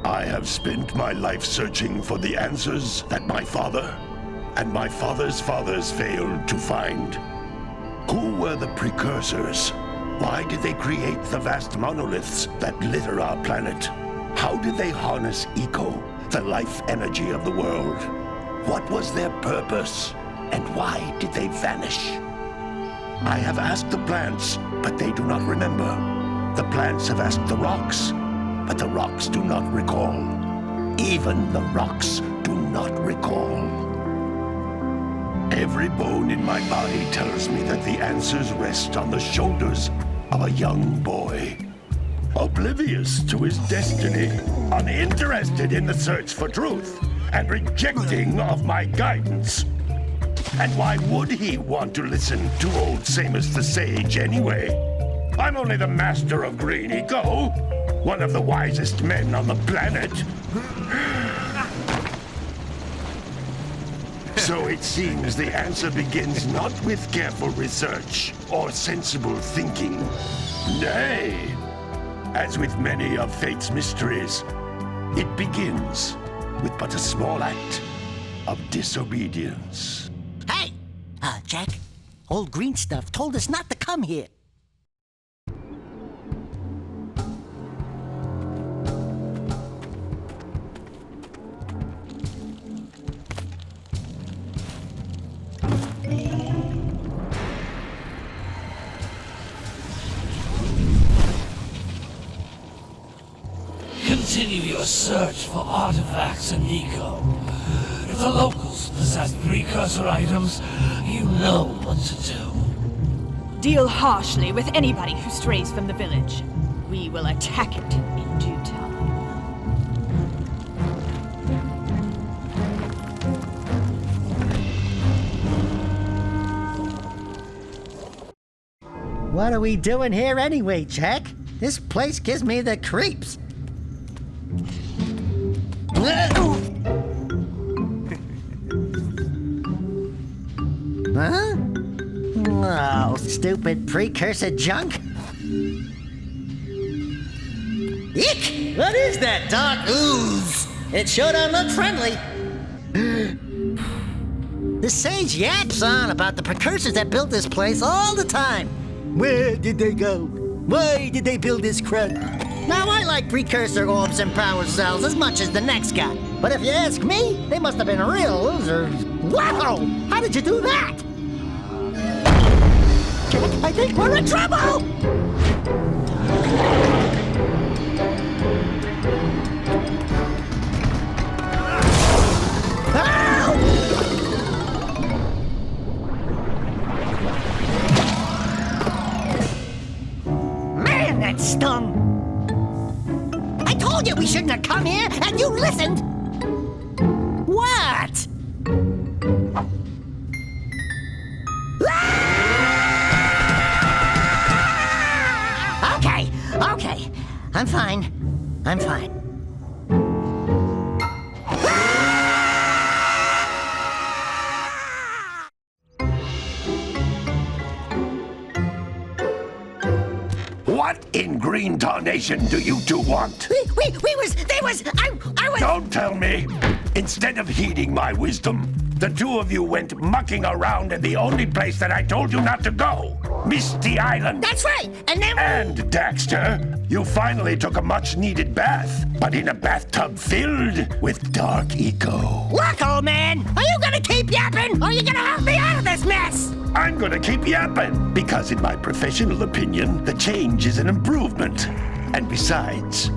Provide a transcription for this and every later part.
I have spent my life searching for the answers that my father and my father's fathers failed to find. Who were the precursors? Why did they create the vast monoliths that litter our planet? How did they harness eco, the life energy of the world? What was their purpose? And why did they vanish? I have asked the plants, but they do not remember. The plants have asked the rocks, but the rocks do not recall. Even the rocks do not recall. Every bone in my body tells me that the answers rest on the shoulders of a young boy. Oblivious to his destiny, uninterested in the search for truth, and rejecting of my guidance. And why would he want to listen to old Samus the Sage anyway? I'm only the master of green eco, one of the wisest men on the planet. So it seems the answer begins not with careful research or sensible thinking. Nay, as with many of fate's mysteries, it begins with but a small act of disobedience. Hey! Jack, old green stuff told us not to come here. Continue your search for artifacts and eco. If the locals possess precursor items, you know what to do. Deal harshly with anybody who strays from the village. We will attack it in due time. What are we doing here anyway, Jack? This place gives me the creeps. Huh? Oh, stupid precursor junk. Eek! What is that dark ooze? It sure don't look friendly. The sage yaps on about the precursors that built this place all the time. Where did they go? Why did they build this crud? Now, I like precursor orbs and power cells as much as the next guy. But if you ask me, they must have been real losers. Wow! How did you do that? Jack, I think we're in trouble! Man, that stung! I told you we shouldn't have come here, and you listened! What? Okay. I'm fine. What in green tarnation do you two want? I was... Don't tell me! Instead of heeding my wisdom, the two of you went mucking around in the only place that I told you not to go, Misty Island. That's right, and then... And, Daxter, you finally took a much-needed bath, but in a bathtub filled with dark eco. Look, old man, are you gonna keep yapping, or are you gonna help me out of this mess? I'm gonna keep yapping, because in my professional opinion, the change is an improvement. And besides,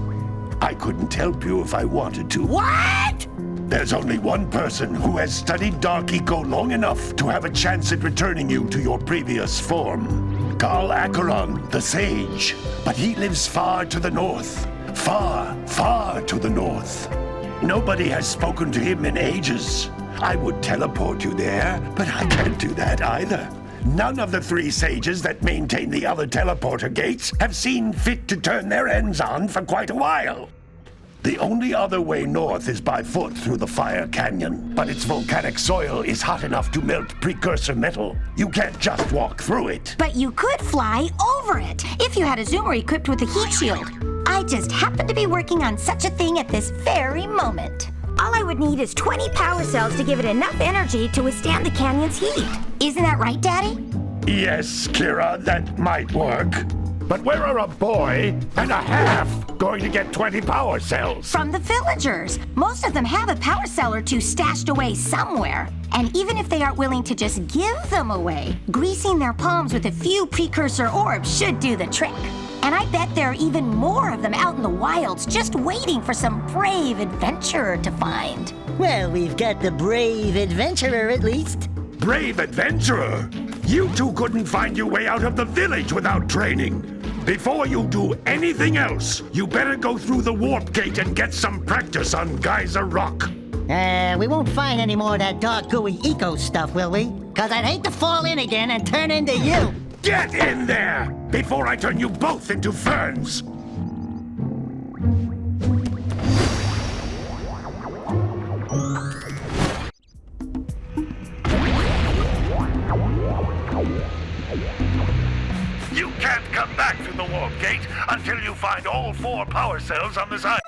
I couldn't help you if I wanted to. What? There's only one person who has studied Dark Eco long enough to have a chance at returning you to your previous form. Carl Acheron, the Sage. But he lives far to the north. Far, far to the north. Nobody has spoken to him in ages. I would teleport you there, but I can't do that either. None of the three sages that maintain the other teleporter gates have seen fit to turn their ends on for quite a while. The only other way north is by foot through the Fire Canyon, but its volcanic soil is hot enough to melt precursor metal. You can't just walk through it. But you could fly over it, if you had a zoomer equipped with a heat shield. I just happen to be working on such a thing at this very moment. All I would need is 20 power cells to give it enough energy to withstand the canyon's heat. Isn't that right, Daddy? Yes, Kira, that might work. But where are a boy and a half going to get 20 power cells? From the villagers. Most of them have a power cell or two stashed away somewhere. And even if they aren't willing to just give them away, greasing their palms with a few precursor orbs should do the trick. And I bet there are even more of them out in the wilds just waiting for some brave adventurer to find. Well, we've got the brave adventurer at least. Brave adventurer? You two couldn't find your way out of the village without training. Before you do anything else, you better go through the warp gate and get some practice on Geyser Rock. We won't find any more of that dark gooey eco stuff, will we? 'Cause I'd hate to fall in again and turn into you. Get in there before I turn you both into ferns. You can't come back through the warp gate until you find all 4 power cells on this island.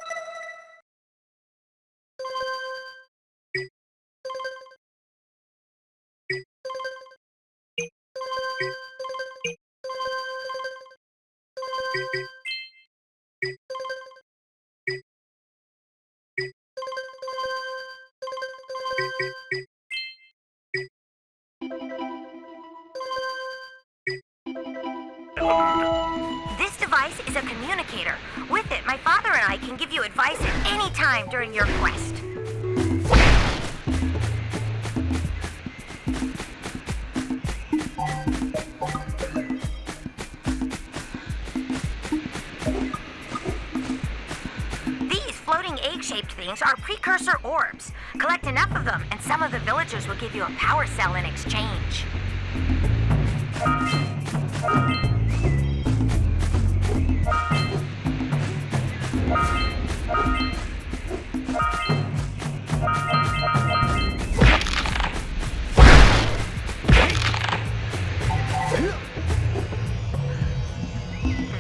This device is a communicator. With it, my father and I can give you advice at any time during your quest. These floating egg-shaped things are precursor orbs. Collect enough of them, and some of the villagers will give you a power cell in exchange.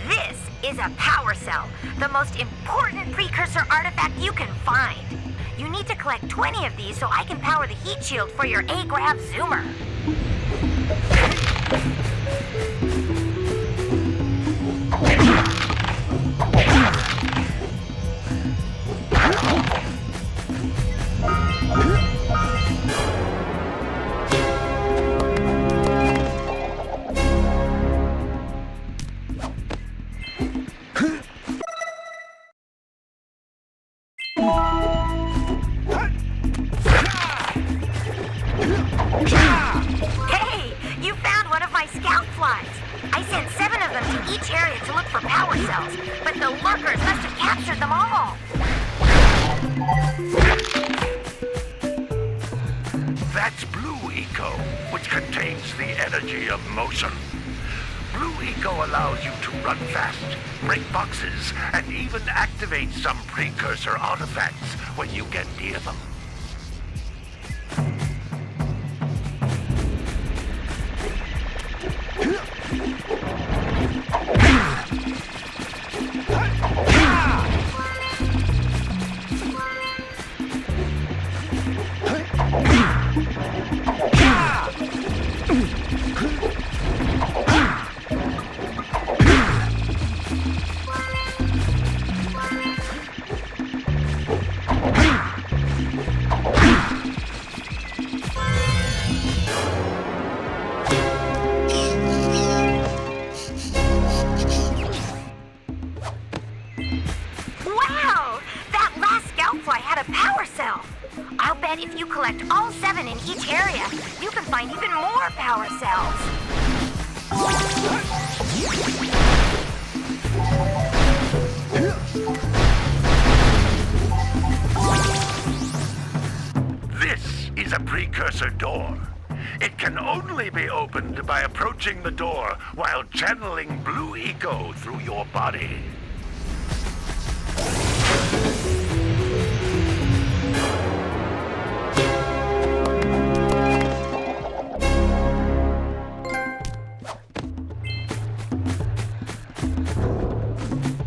This is a power cell, the most important precursor artifact you can find. You need to collect 20 of these so I can power the heat shield for your A-Grav zoomer. Hey, you found one of my scout flies. I sent 7 of them to each area to look for power cells, but the lurkers must have captured them all. That's Blue Eco, which contains the energy of motion. Blue Eco allows you to run fast, break boxes, and even activate some precursor artifacts when you get near them. Wow! That last scout fly had a power cell. I'll bet if you collect all 7 in each area, you can find even more power cells. This is a precursor door. It can only be opened by approaching the door while channeling Blue Eco through your body.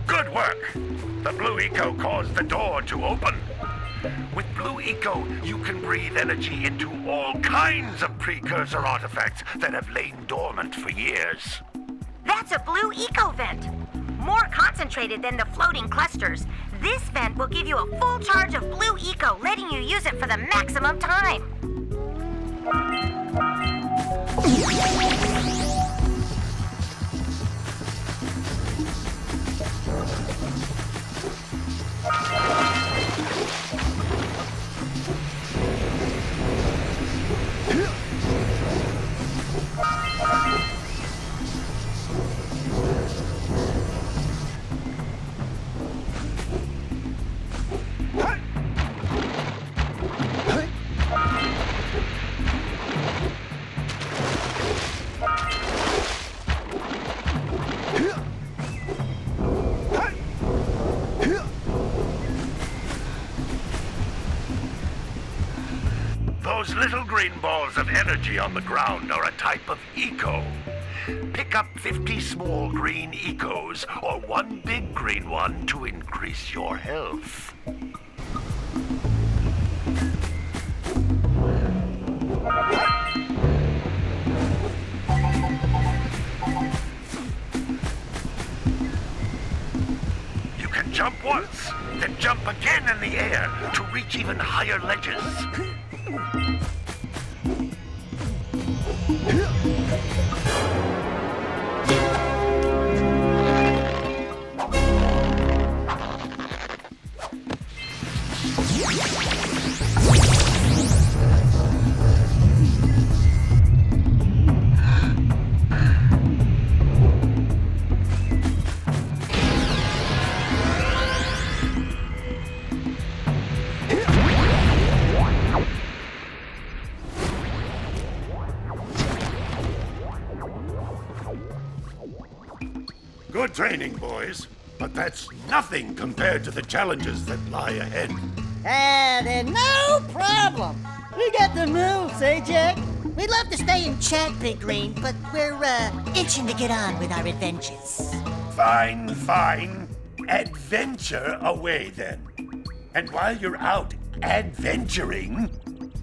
Good work! will cause the door to open. With Blue Eco, you can breathe energy into all kinds of precursor artifacts that have lain dormant for years. That's a Blue Eco vent. More concentrated than the floating clusters. This vent will give you a full charge of Blue Eco, letting you use it for the maximum time. Those little green balls of energy on the ground are a type of eco. Pick up 50 small green ecos or one big green one to increase your health. You can jump once, then jump again in the air to reach even higher ledges. Good training, boys. But that's nothing compared to the challenges that lie ahead. Then no problem. We got the moves, eh, Jack? We'd love to stay and chat, Big Green, but we're, itching to get on with our adventures. Fine, fine. Adventure away, then. And while you're out adventuring,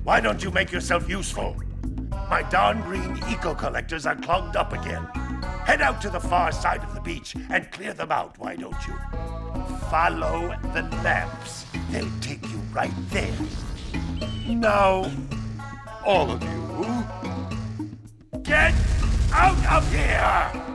why don't you make yourself useful? My darn green eco-collectors are clogged up again. Head out to the far side of the beach and clear them out, why don't you? Follow the lamps. They'll take you right there. Now, all of you, get out of here!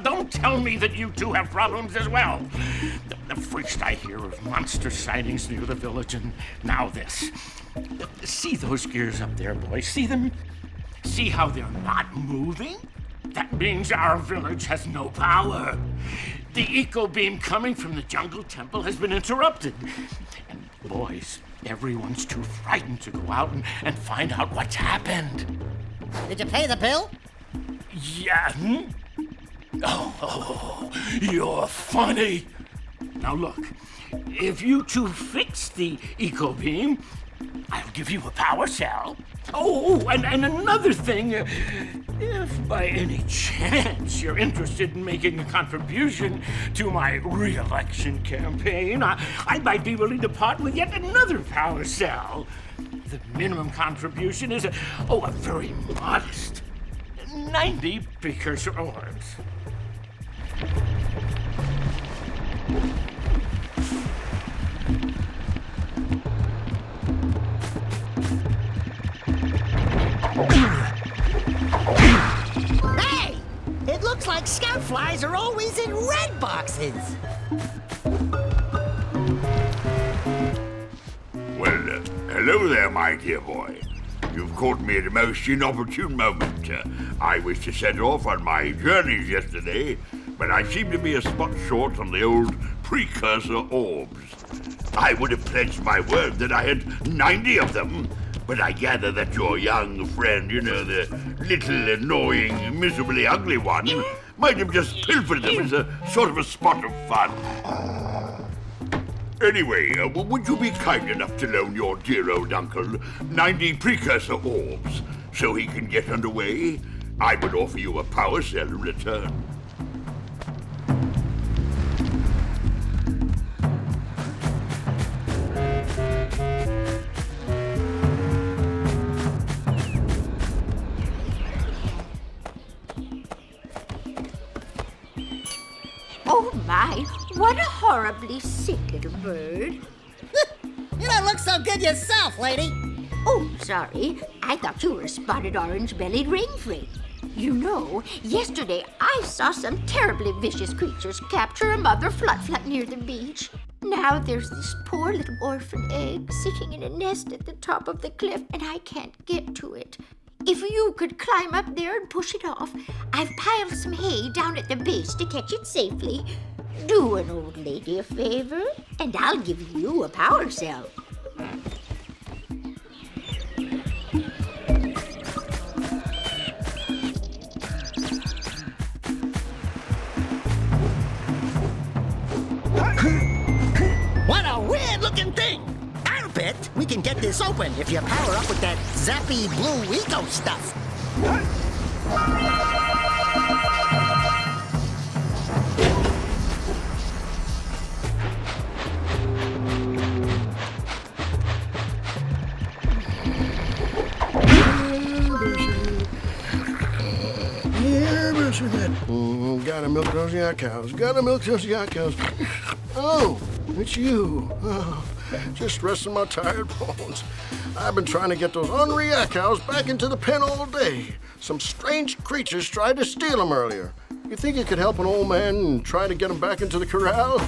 Don't tell me that you two have problems as well. The first I hear of monster sightings near the village, and now this. See those gears up there, boys? See them? See how they're not moving? That means our village has no power. The eco beam coming from the jungle temple has been interrupted. And boys, everyone's too frightened to go out and find out what's happened. Did you pay the bill? Yeah. Oh, you're funny. Now look, if you two fix the eco beam, I'll give you a power cell. Oh, and another thing, if by any chance you're interested in making a contribution to my re-election campaign, I might be willing to part with yet another power cell. The minimum contribution is a very modest 90 precursor orbs. Hey! It looks like scout flies are always in red boxes. Well, hello there, my dear boy. You've caught me at a most inopportune moment. I was to set off on my journeys yesterday, but I seem to be a spot short on the old Precursor orbs. I would have pledged my word that I had 90 of them, but I gather that your young friend, you know, the little annoying, miserably ugly one, might have just pilfered them as a sort of a spot of fun. Anyway, would you be kind enough to loan your dear old uncle 90 Precursor orbs so he can get underway? I would offer you a power cell in return. Oh my, what a horribly sick little bird. You don't look so good yourself, lady. Oh, sorry. I thought you were a spotted orange-bellied rainfrey. You know, yesterday I saw some terribly vicious creatures capture a mother flut-flut near the beach. Now there's this poor little orphan egg sitting in a nest at the top of the cliff, and I can't get to it. If you could climb up there and push it off, I've piled some hay down at the base to catch it safely. Do an old lady a favor, and I'll give you a power cell. What a weird-looking thing! I'll bet we can get this open if you power up with that zappy blue eco stuff. Gotta milk those yak cows. Gotta milk those yak cows. Oh, it's you. Oh, just resting my tired bones. I've been trying to get those ornery yak cows back into the pen all day. Some strange creatures tried to steal them earlier. You think you could help an old man and try to get them back into the corral?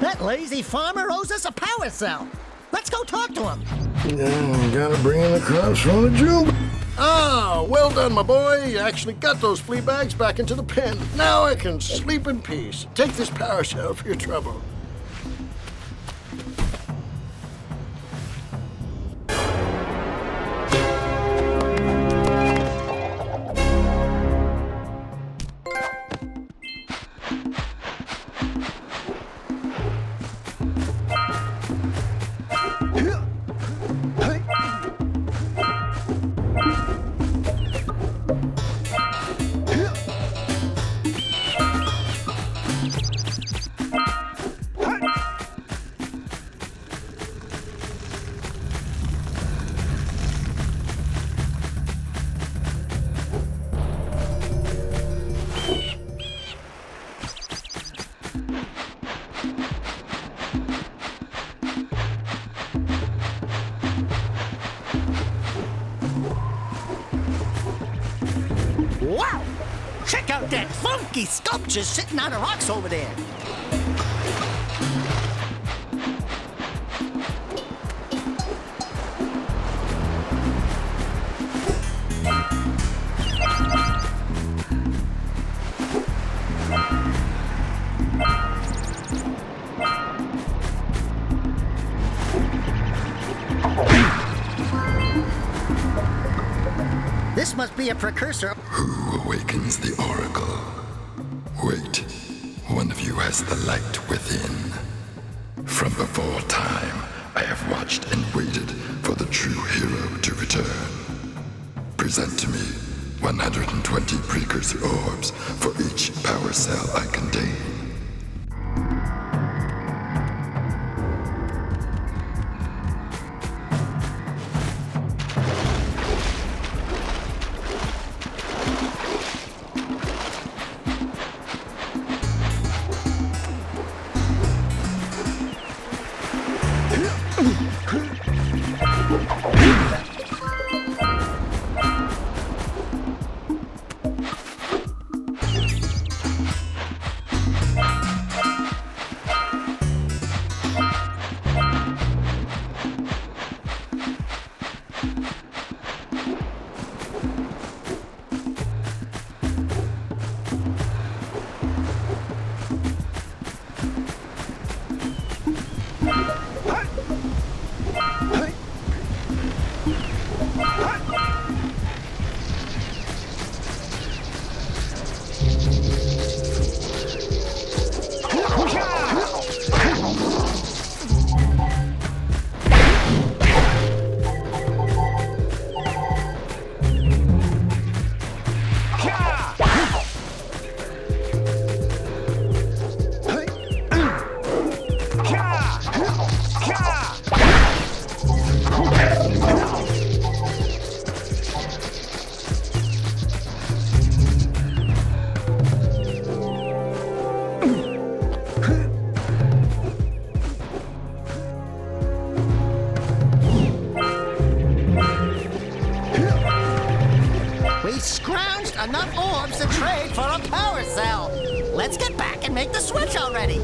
That lazy farmer owes us a power cell. Let's go talk to him. Gotta bring in the crops from the June. Ah, well done, my boy. You actually got those flea bags back into the pen. Now I can sleep in peace. Take this power cell for your trouble. Wow! Check out that funky sculpture sitting on the rocks over there. This must be a precursor. Who awakens the oracle? Wait, one of you has the light within. From before time, I have watched and waited for the true hero to return. Present to me 120 precursor orbs for each power cell I contain. Enough orbs to trade for a power cell. Let's get back and make the switch already.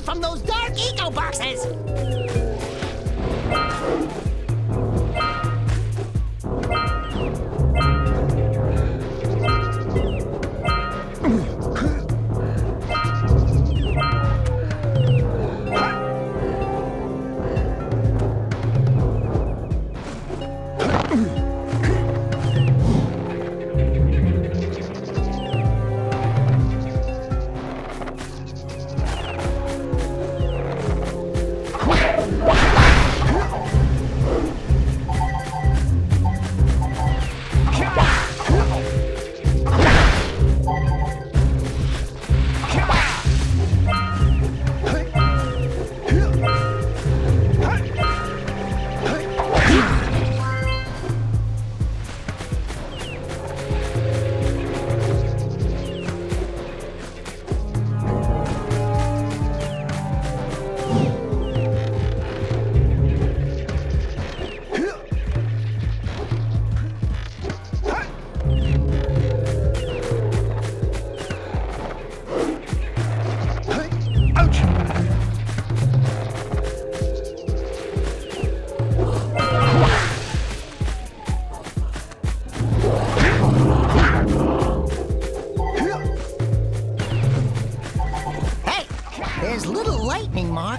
From those dark eco boxes!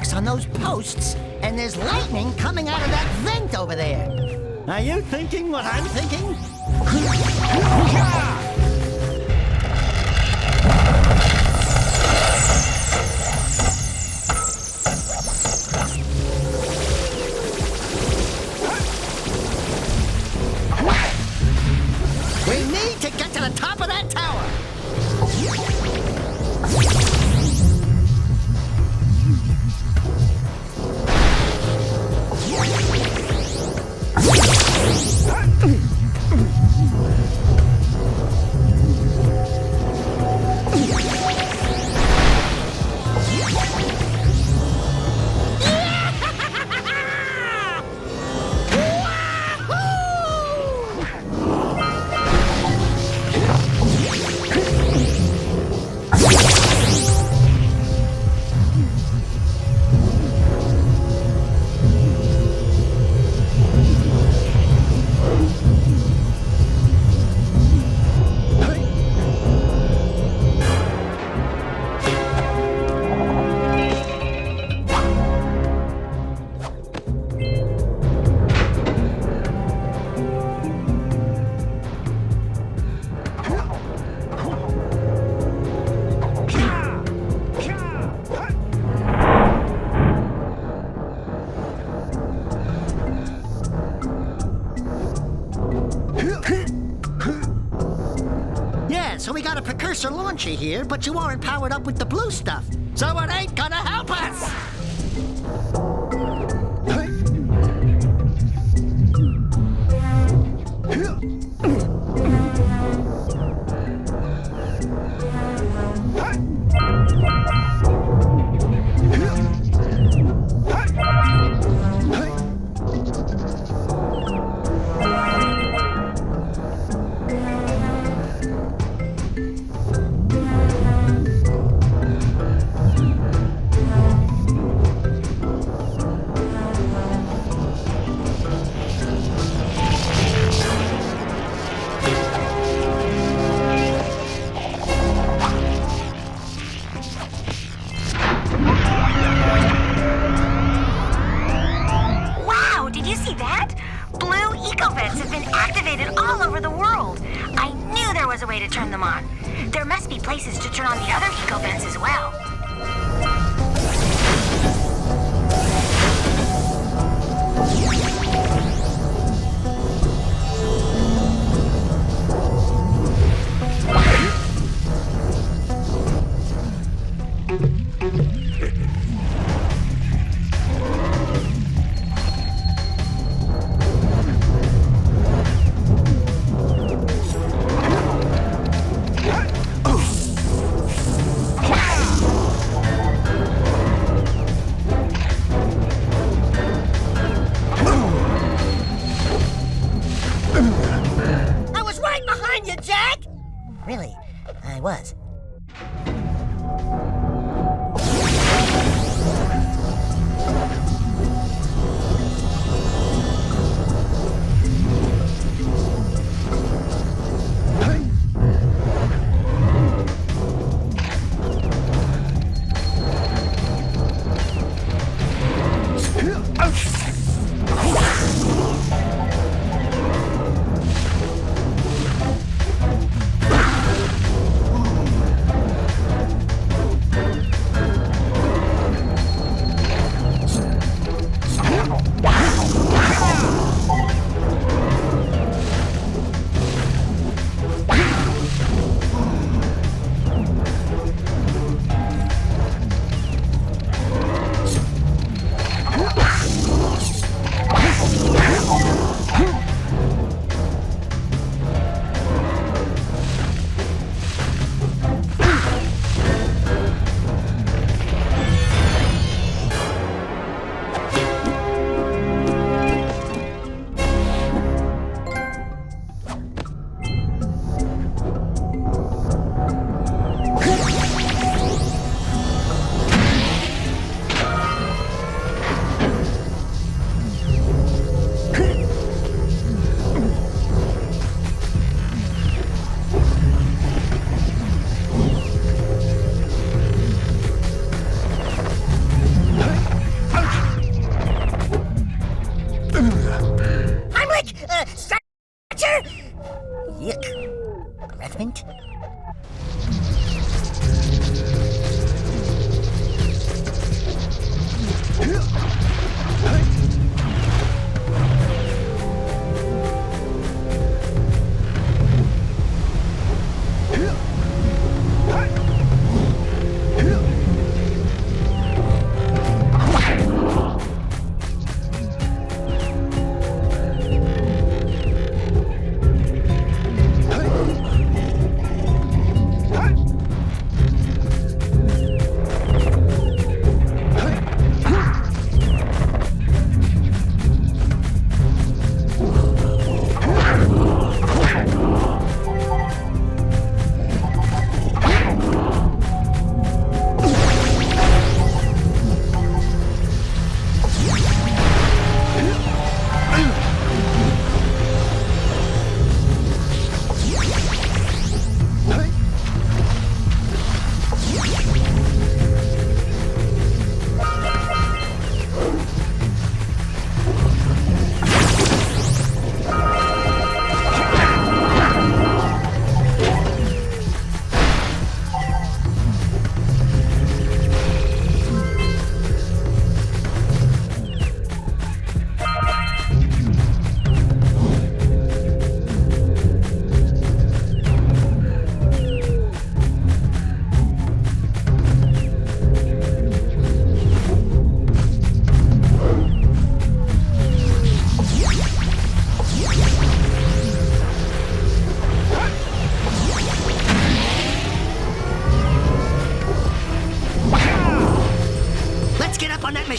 sparks on those posts, and there's lightning coming out of that vent over there. Are you thinking what I'm thinking? We need to get to the top of that tower. So we got a precursor launcher here, but you aren't powered up with the blue stuff. So it ain't gonna help us! There must be places to turn on the other eco vents as well. Really, I was.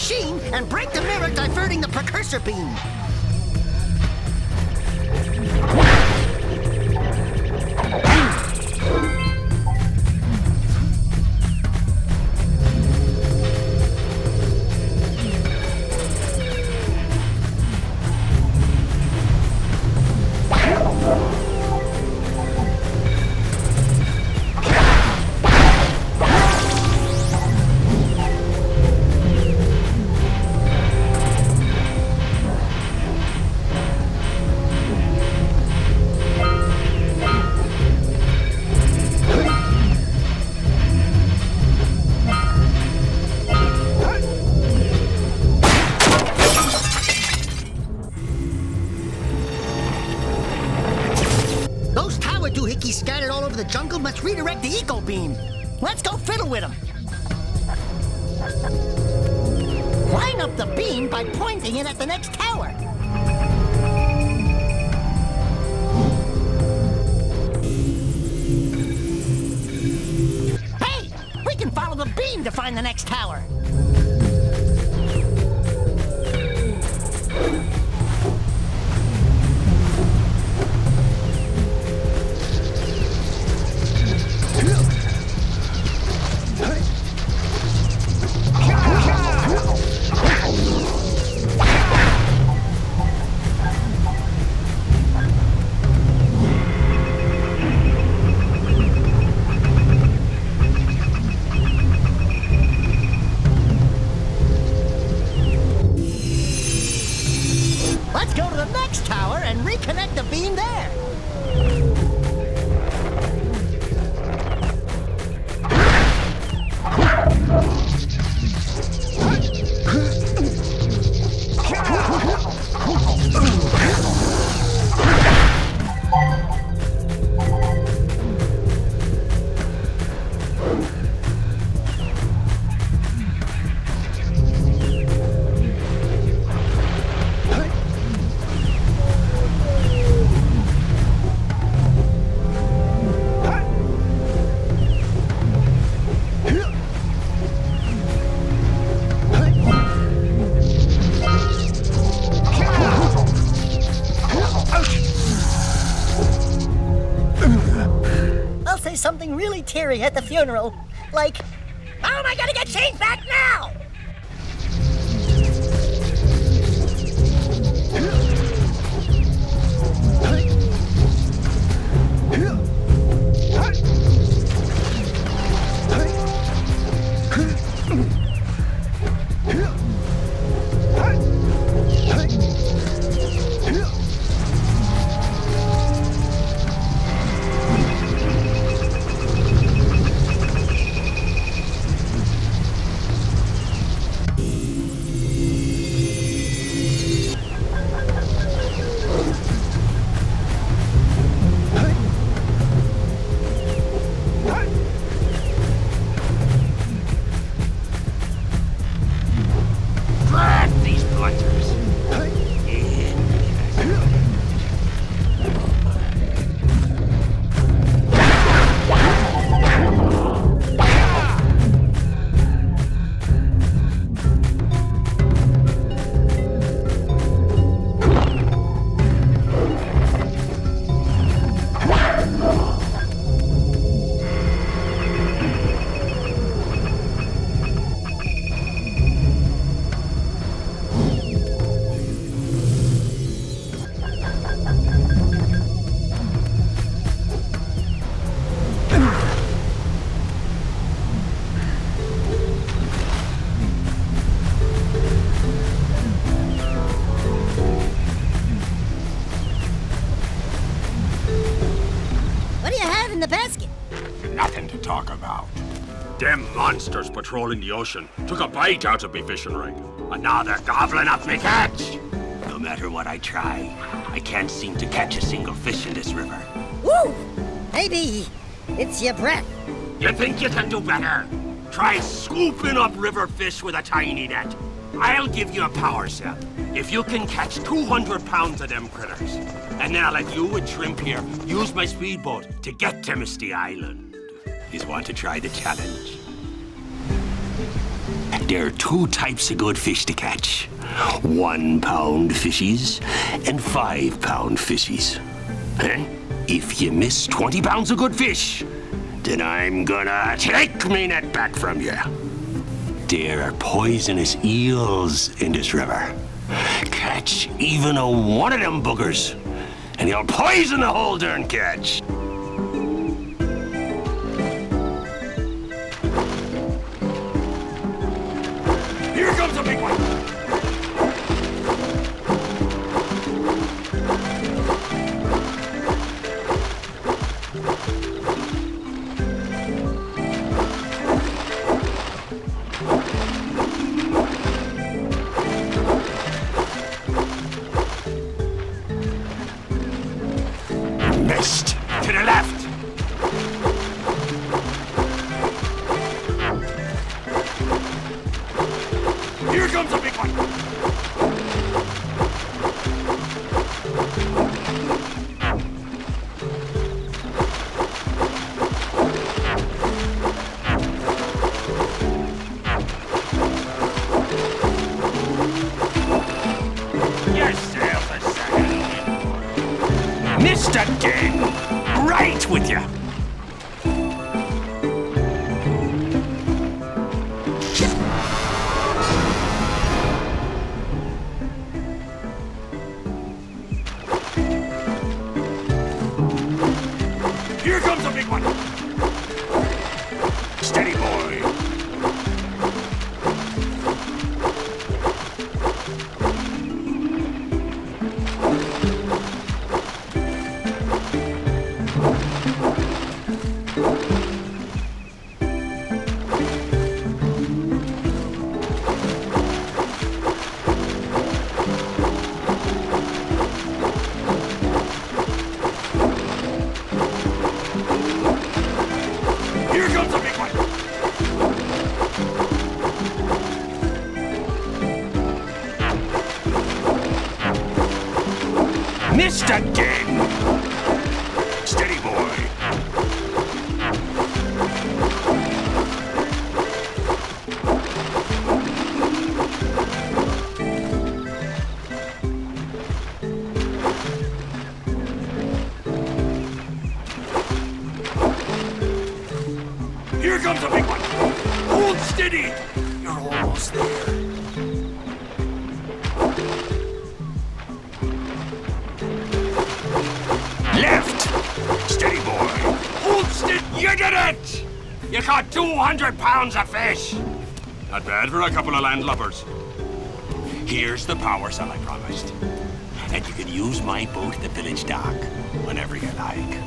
machine and break the mirror diverting the precursor beam. Scattered all over the jungle must redirect the eco beam. Let's go fiddle with them. Line up the beam by pointing it at the next tower. Hey, we can follow the beam to find the next tower. Let's go to the next tower and reconnect the beam there. Something really teary at the funeral. Like, oh, I gotta get changed back now! In the basket? Nothing to talk about. Them monsters patrolling the ocean took a bite out of me fishing rig, and now they're gobbling up me catch. No matter what I try, I can't seem to catch a single fish in this river. Woo! Maybe it's your breath. You think you can do better? Try scooping up river fish with a tiny net. I'll give you a power cell if you can catch 200 pounds of them critters. And then I'll let you and Shrimp here use my speedboat to get to Misty Island. You want to try the challenge? There are two types of good fish to catch. 1 pound fishies and 5 pound fishies. Eh? If you miss 20 pounds of good fish, then I'm gonna take me net back from you. There are poisonous eels in this river. Catch even a one of them boogers, and you'll poison the whole darn catch. Here comes a big one. Missed. To the left. Here comes a big one. Yourself a second. Missed again. Right with you. Here comes a big one. Steady, boy. Here comes a big one. Missed again. Steady, boy. Here comes a big one. Hold steady. You're almost there. Left. Steady, boy. Hold steady. You did it. You caught 200 pounds of fish. Not bad for a couple of landlubbers. Here's the power cell I promised. And you can use my boat at the village dock whenever you like.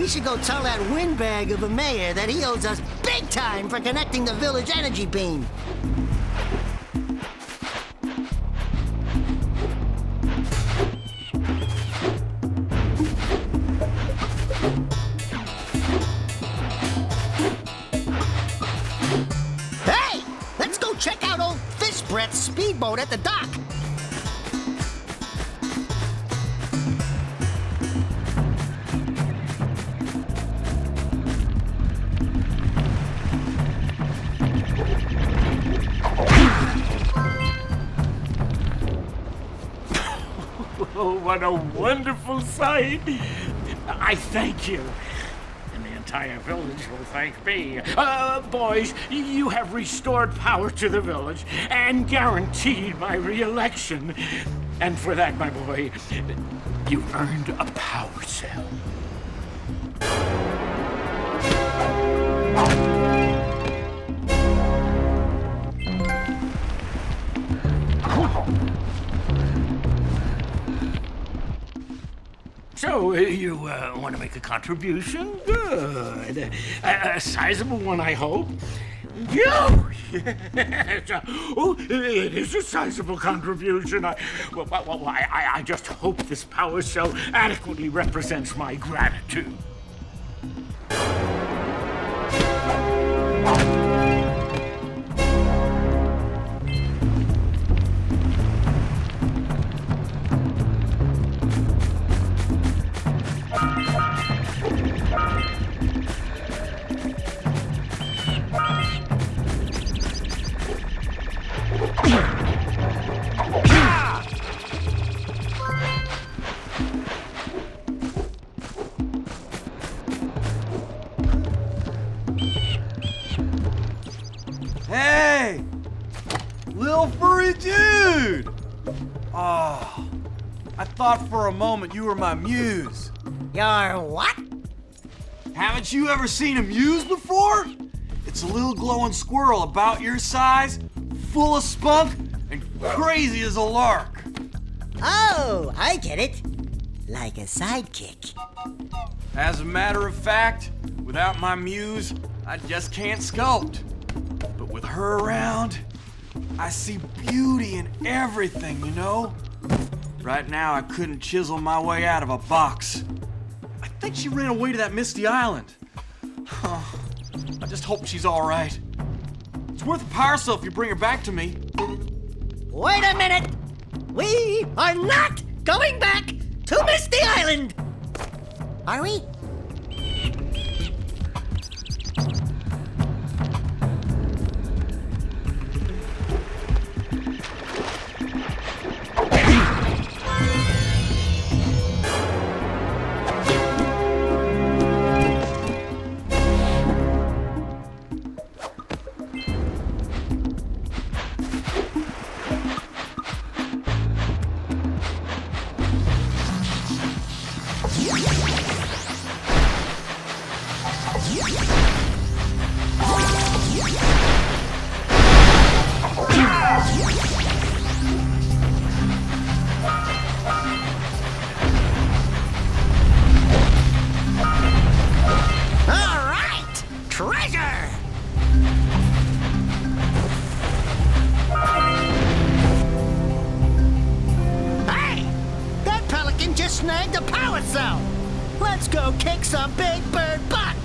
we should go tell that windbag of a mayor that he owes us big time for connecting the village energy beam. Hey! Let's go check out old Fish Brett's speedboat at the dock. Oh, what a wonderful sight! I thank you. And the entire village will thank me. Boys, you have restored power to the village and guaranteed my re-election. And for that, my boy, you've earned a power cell. So, you want to make a contribution? Good. A sizable one, I hope. Yes. Oh, it is a sizable contribution. I just hope this power cell adequately represents my gratitude. Hey! Lil furry dude! Oh, I thought for a moment you were my muse. Your what? Haven't you ever seen a muse before? It's a little glowing squirrel about your size, full of spunk, and crazy as a lark. Oh, I get it. Like a sidekick. As a matter of fact, without my muse, I just can't sculpt. But with her around, I see beauty in everything, you know? Right now, I couldn't chisel my way out of a box. I think she ran away to that misty island. I just hope she's all right. It's worth a power cell if you bring her back to me. Wait a minute! We are not going back to Misty Island! Are we? Snagged a power cell! Let's go kick some big bird butt!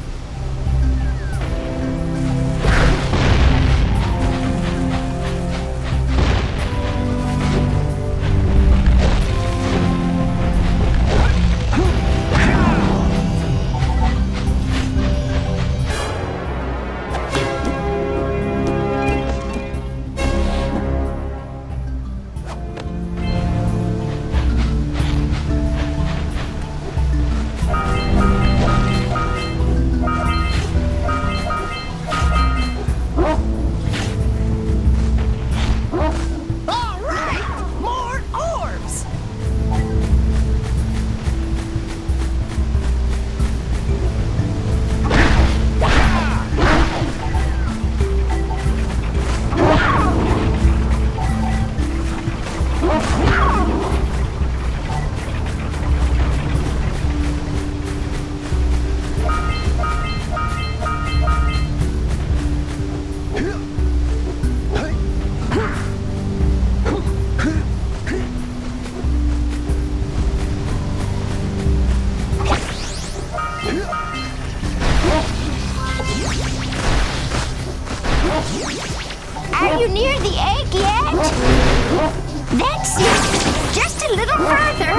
a little further.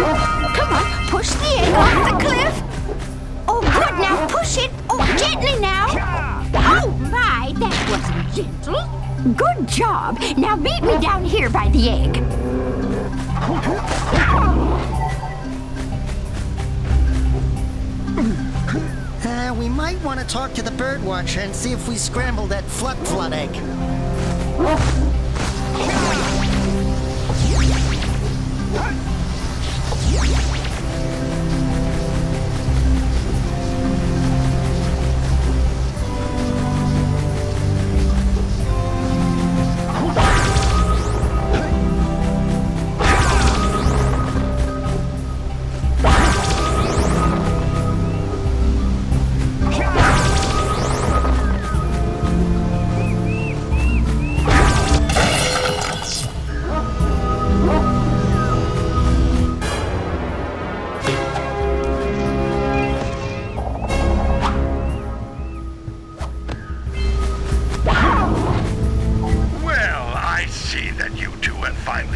Come on, push the egg off the cliff. Oh, good, now push it. Oh, gently now. Oh, my, that wasn't gentle. Good job. Now meet me down here by the egg. We might want to talk to the bird watcher and see if we scramble that flut egg.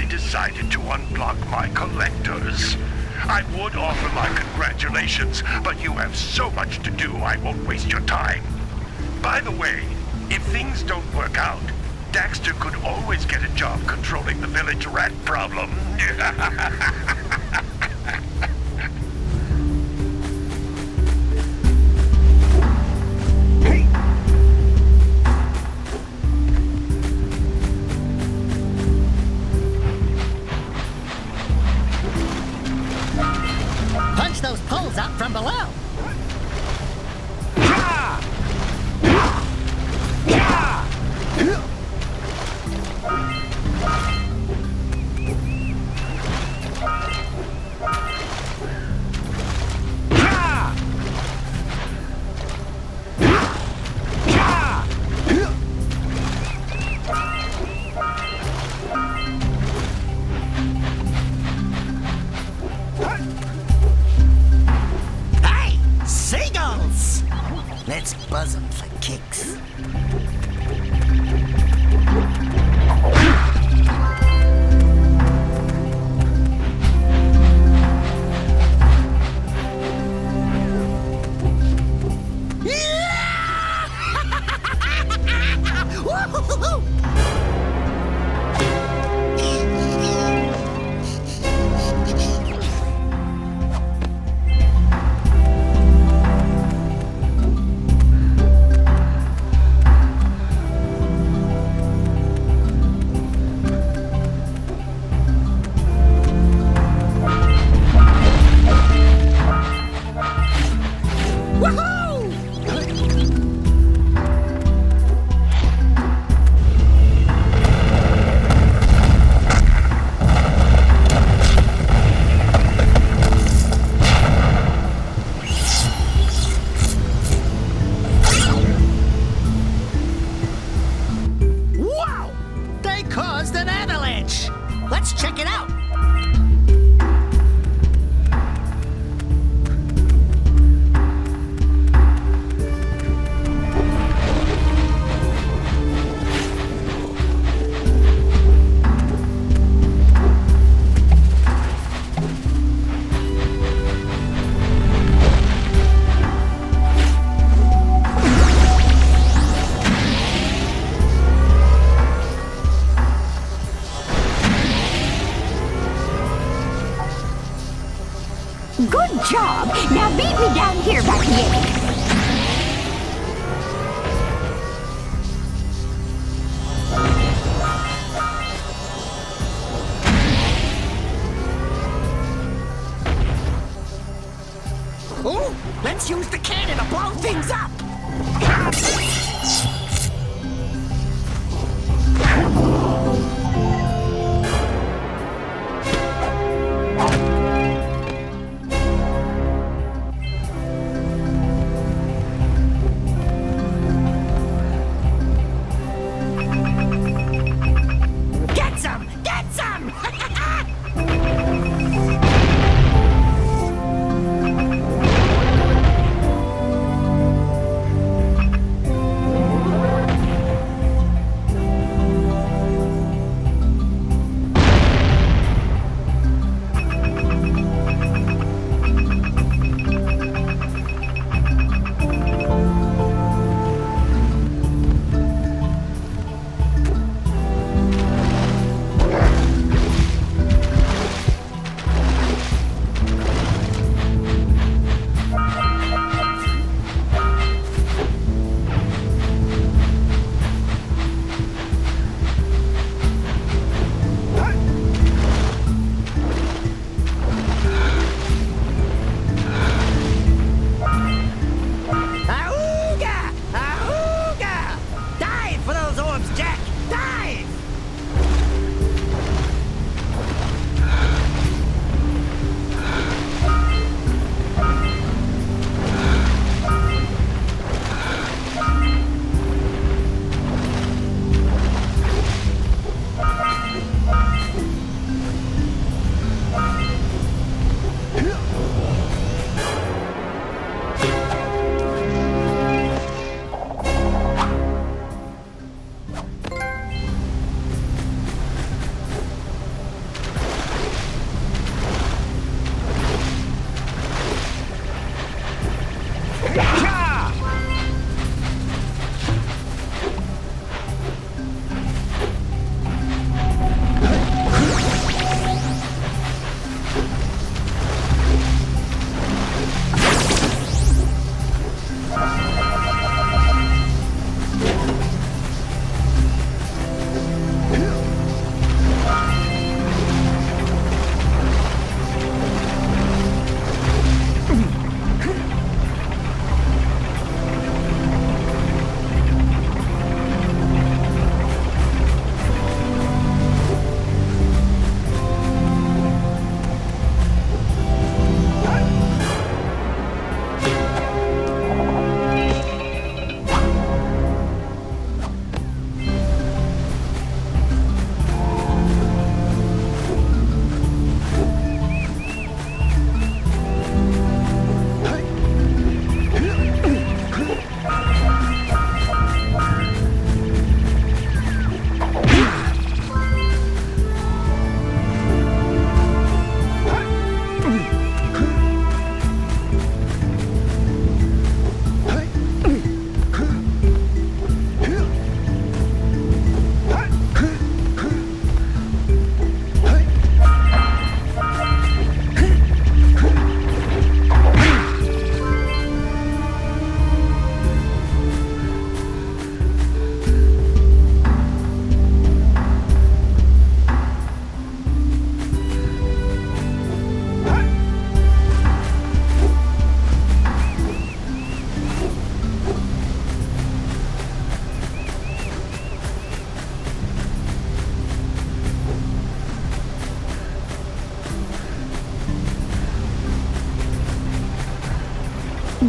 Decided to unblock my collectors. I would offer my congratulations, but you have so much to do I won't waste your time. By the way, if things don't work out, Daxter could always get a job controlling the village rat problem. Those poles up from below. Let's buzz them for kicks. Let's check it out. Good job! Now meet me down here by the egg. Oh, let's use the cannon to blow things up!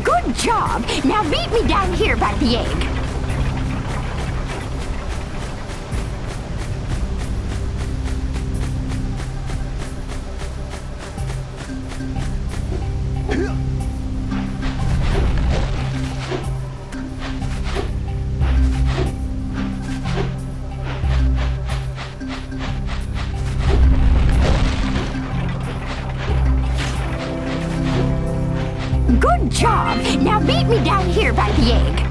Good job! Now meet me down here by the egg. Good job! Now meet me down here by the egg.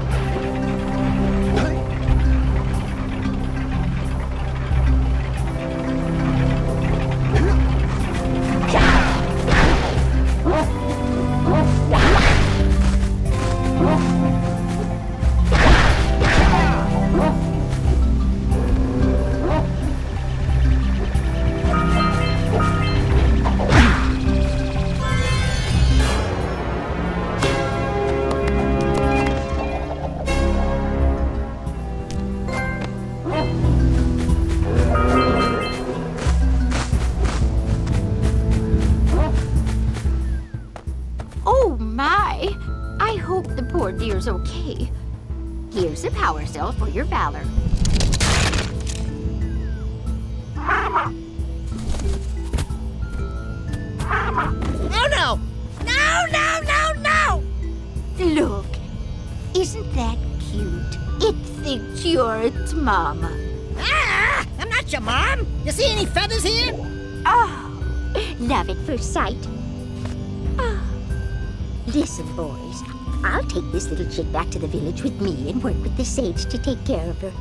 Oh my! I hope the poor dear's okay. Here's a power cell for your valor. Oh no! No, no, no, no! Look, isn't that cute? It thinks you're its mama. Ah! I'm not your mom! You see any feathers here? Oh, love at first sight. Oh. Listen, boys, I'll take this little chick back to the village with me and work with the sage to take care of her.